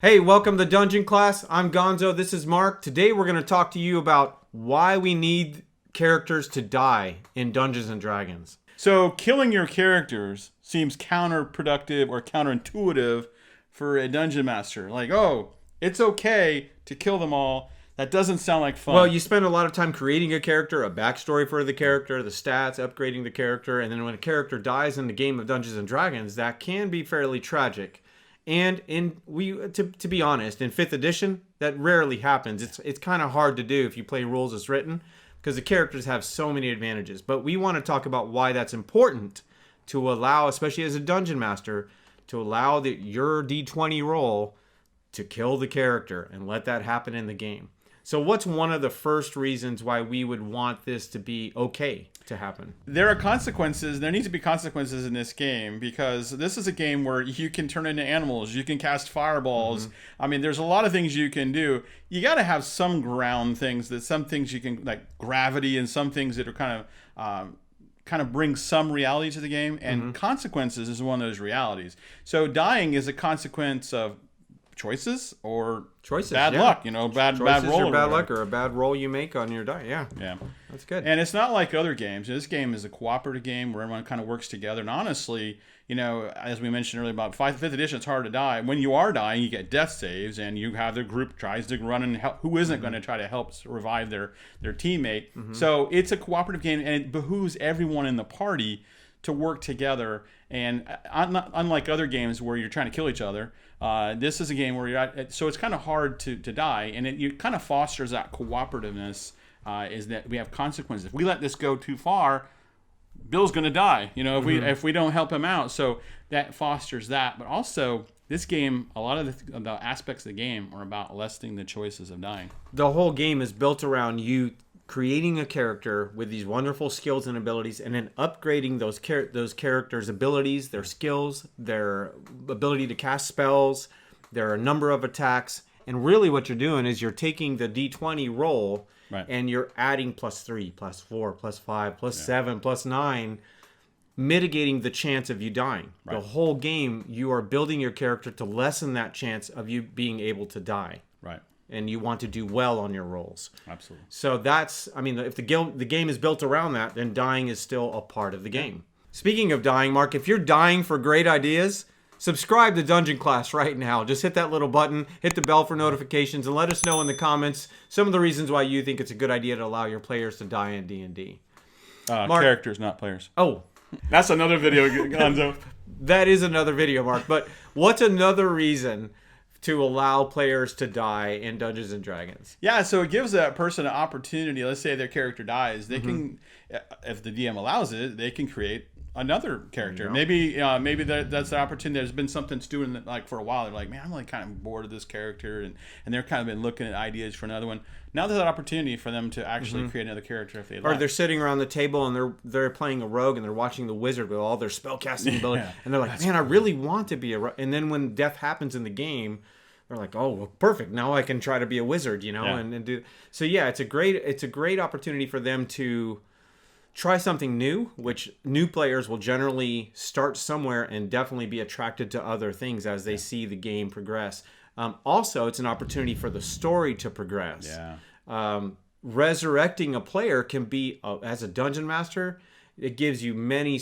Hey, welcome to Dungeon Class. I'm Gonzo. This is Mark. Today we're going to talk to you about why we need characters to die in Dungeons and Dragons. So killing your characters seems counterproductive or counterintuitive for a dungeon master. Like, oh, it's okay to kill them all. That doesn't sound like fun. Well, you spend a lot of time creating a character, a backstory for the character, the stats, upgrading the character, and then when a character dies in the game of Dungeons and Dragons, that can be fairly tragic. And to be honest, in 5th edition, that rarely happens. It's kind of hard to do if you play rules as written because the characters have so many advantages. But we want to talk about why that's important to allow, especially as a dungeon master, to allow your D20 roll to kill the character and let that happen in the game. So what's one of the first reasons why we would want this to be okay to happen? There are consequences. There need to be consequences in this game because this is a game where you can turn into animals. You can cast fireballs. I mean, there's a lot of things you can do. You got to have some ground things, that some things you can, like gravity, and some things that are kind of bring some reality to the game. And consequences is one of those realities. So dying is a consequence of choices or bad luck, bad roll or bad luck or a bad roll you make on your die. Yeah, that's good. And it's not like other games. This game is a cooperative game where everyone kind of works together. And honestly, as we mentioned earlier about 5th edition, it's hard to die. When you are dying, you get death saves, and you have the group tries to run and help. Who isn't going to try to help revive their teammate? So it's a cooperative game, and it behooves everyone in the party to work together. And unlike other games where you're trying to kill each other, this is a game where so it's kind of hard to die, and it kind of fosters that cooperativeness. Is that we have consequences. If we let this go too far, Bill's going to die. If we don't help him out, so that fosters that. But also, this game, a lot of the aspects of the game are about lessening the choices of dying. The whole game is built around you creating a character with these wonderful skills and abilities, and then upgrading those characters' abilities, their skills, their ability to cast spells, their number of attacks. And really what you're doing is you're taking the D20 roll, right, and you're adding +3, +4, +5, +7, +9, mitigating the chance of you dying. Right. The whole game, you are building your character to lessen that chance of you being able to die. Right. And you want to do well on your rolls. Absolutely. So if the game is built around that, then dying is still a part of the game. Speaking of dying, Mark, if you're dying for great ideas, subscribe to Dungeon Class right now. Just hit that little button, hit the bell for notifications, and let us know in the comments some of the reasons why you think it's a good idea to allow your players to die in D&D. Characters, not players. Oh. That's another video, Gonzo. That is another video, Mark. But what's another reason to allow players to die in Dungeons and Dragons? Yeah, so it gives that person an opportunity. Let's say their character dies, they can, if the DM allows it, they can create another character. Yeah. Maybe that's the opportunity. There's been something stewing like for a while. They're like, man, I'm like kind of bored of this character, and they're kind of been looking at ideas for another one. Now there's an opportunity for them to actually create another character if they like. Or they're sitting around the table and they're playing a rogue and they're watching the wizard with all their spellcasting ability, and they're like, man, I really want to be a rogue. And then when death happens in the game, they're like, oh, well, perfect. Now I can try to be a wizard, and do. So yeah, it's a great opportunity for them to try something new, which new players will generally start somewhere and definitely be attracted to other things as they see the game progress. Also, it's an opportunity for the story to progress. Yeah. Resurrecting a player can be, as a dungeon master, it gives you many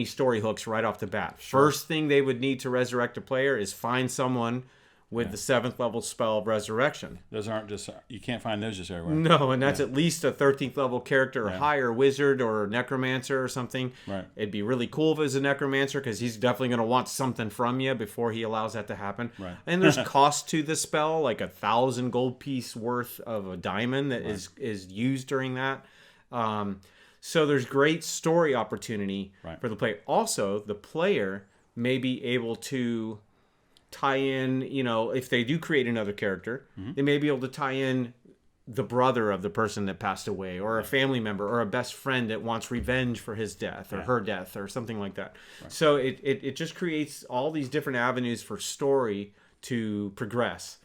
story hooks right off the bat. Sure. First thing they would need to resurrect a player is find someone with the 7th level spell of resurrection. Those aren't just, you can't find those just everywhere. No, and that's at least a 13th level character or higher, wizard or necromancer or something. Right. It'd be really cool if it was a necromancer because he's definitely going to want something from you before he allows that to happen. Right. And there's cost to the spell, like 1,000 gold piece worth of a diamond that is used during that. So there's great story opportunity for the player. Also, the player may be able to tie in, if they do create another character, they may be able to tie in the brother of the person that passed away, or a family member, or a best friend that wants revenge for his death or her death or something like that. Right. So it just creates all these different avenues for story to progress.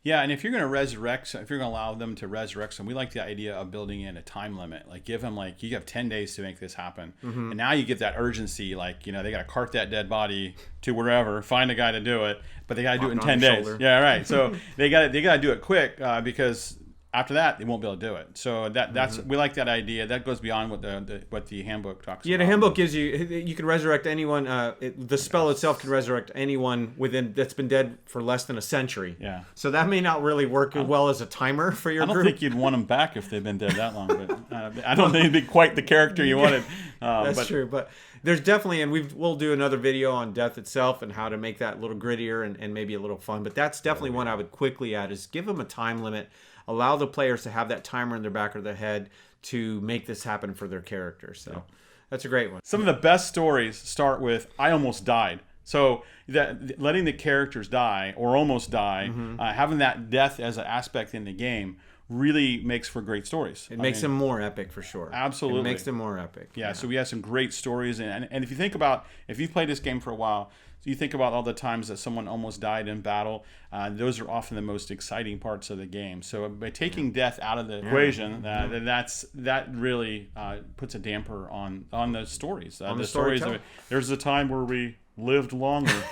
Yeah, and if you're going to resurrect, if you're going to allow them to resurrect some, we like the idea of building in a time limit. Like give them like, you have 10 days to make this happen. And now you get that urgency, like, you know, they got to cart that dead body to wherever, find a guy to do it, but they got to do it in 10 days. Shoulder. Yeah, right. So they got to do it quick because after that, they won't be able to do it. So that's we like that idea. That goes beyond what the handbook talks about. Yeah, the handbook gives you can resurrect anyone. The spell itself can resurrect anyone that's been dead for less than a century. Yeah. So that may not really work as well as a timer for your group. I don't think you'd want them back if they've been dead that long. But I don't think it'd be quite the character you wanted. That's true, but there's definitely, and we'll do another video on death itself and how to make that a little grittier and maybe a little fun. But that's definitely one I would quickly add is give them a time limit. Allow the players to have that timer in their back of their head to make this happen for their character. So that's a great one. Some of the best stories start with, I almost died. So that letting the characters die or almost die, having that death as an aspect in the game really makes for great stories. It makes them more epic for sure. Absolutely. It makes them more epic. Yeah, so we have some great stories. And if you think about, if you've played this game for a while, you think about all the times that someone almost died in battle. Those are often the most exciting parts of the game. So by taking death out of the equation, that really puts a damper on the stories. On the stories. There's a time where we lived longer,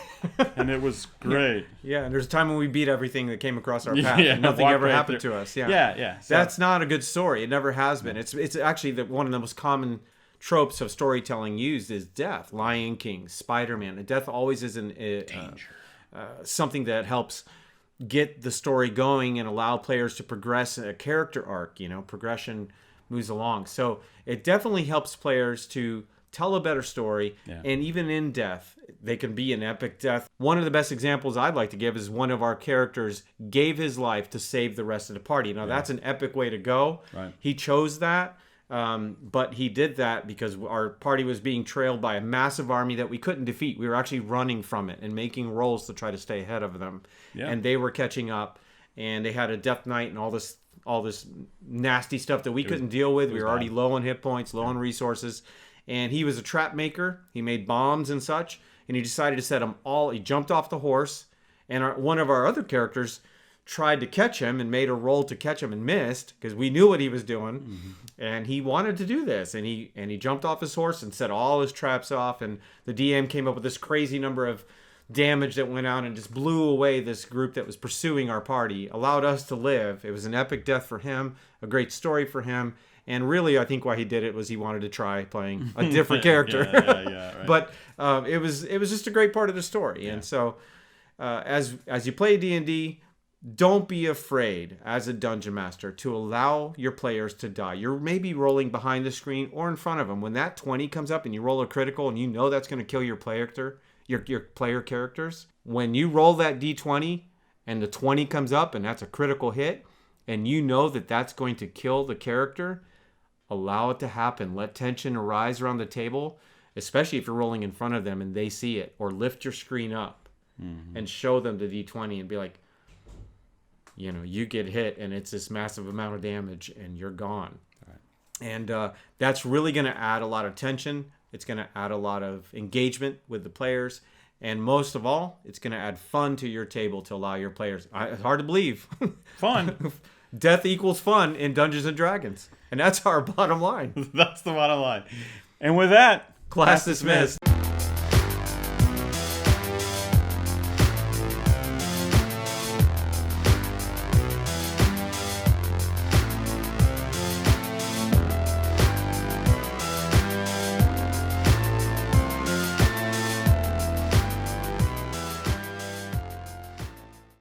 and it was great. Yeah, and there's a time when we beat everything that came across our path, and nothing ever happened to us. Yeah. So that's not a good story. It never has been. It's actually one of the most common tropes of storytelling used is death. Lion King, Spider-Man. Death always is something that helps get the story going and allow players to progress a character arc. You know, progression moves along. So it definitely helps players to tell a better story. Yeah. And even in death, they can be an epic death. One of the best examples I'd like to give is one of our characters gave his life to save the rest of the party. Now, that's an epic way to go. Right. He chose that. But he did that because our party was being trailed by a massive army that we couldn't defeat. We were actually running from it and making rolls to try to stay ahead of them. Yeah. And they were catching up, and they had a death knight and all this nasty stuff that we couldn't deal with. We were already low on hit points, low on resources. And he was a trap maker. He made bombs and such, and he decided to set them all. He jumped off the horse, and one of our other characters tried to catch him and made a roll to catch him and missed because we knew what he was doing. And he wanted to do this, and he jumped off his horse and set all his traps off, and the DM came up with this crazy number of damage that went out and just blew away this group that was pursuing our party, allowed us to live. It was an epic death for him, a great story for him, and really I think why he did it was he wanted to try playing a different character. Right. But it was just a great part of the story. And so as you play D&D, don't be afraid as a dungeon master to allow your players to die. You're maybe rolling behind the screen or in front of them. When that 20 comes up and you roll a critical and you know that's going to kill your player characters, when you roll that D20 and the 20 comes up and that's a critical hit and you know that that's going to kill the character, allow it to happen. Let tension arise around the table, especially if you're rolling in front of them and they see it, or lift your screen up and show them the D20 and be like, you know, you get hit and it's this massive amount of damage and you're gone. Right. And that's really going to add a lot of tension. It's going to add a lot of engagement with the players. And most of all, it's going to add fun to your table to allow your players. It's hard to believe. Fun. Death equals fun in Dungeons and Dragons. And that's our bottom line. That's the bottom line. And with that, class dismissed.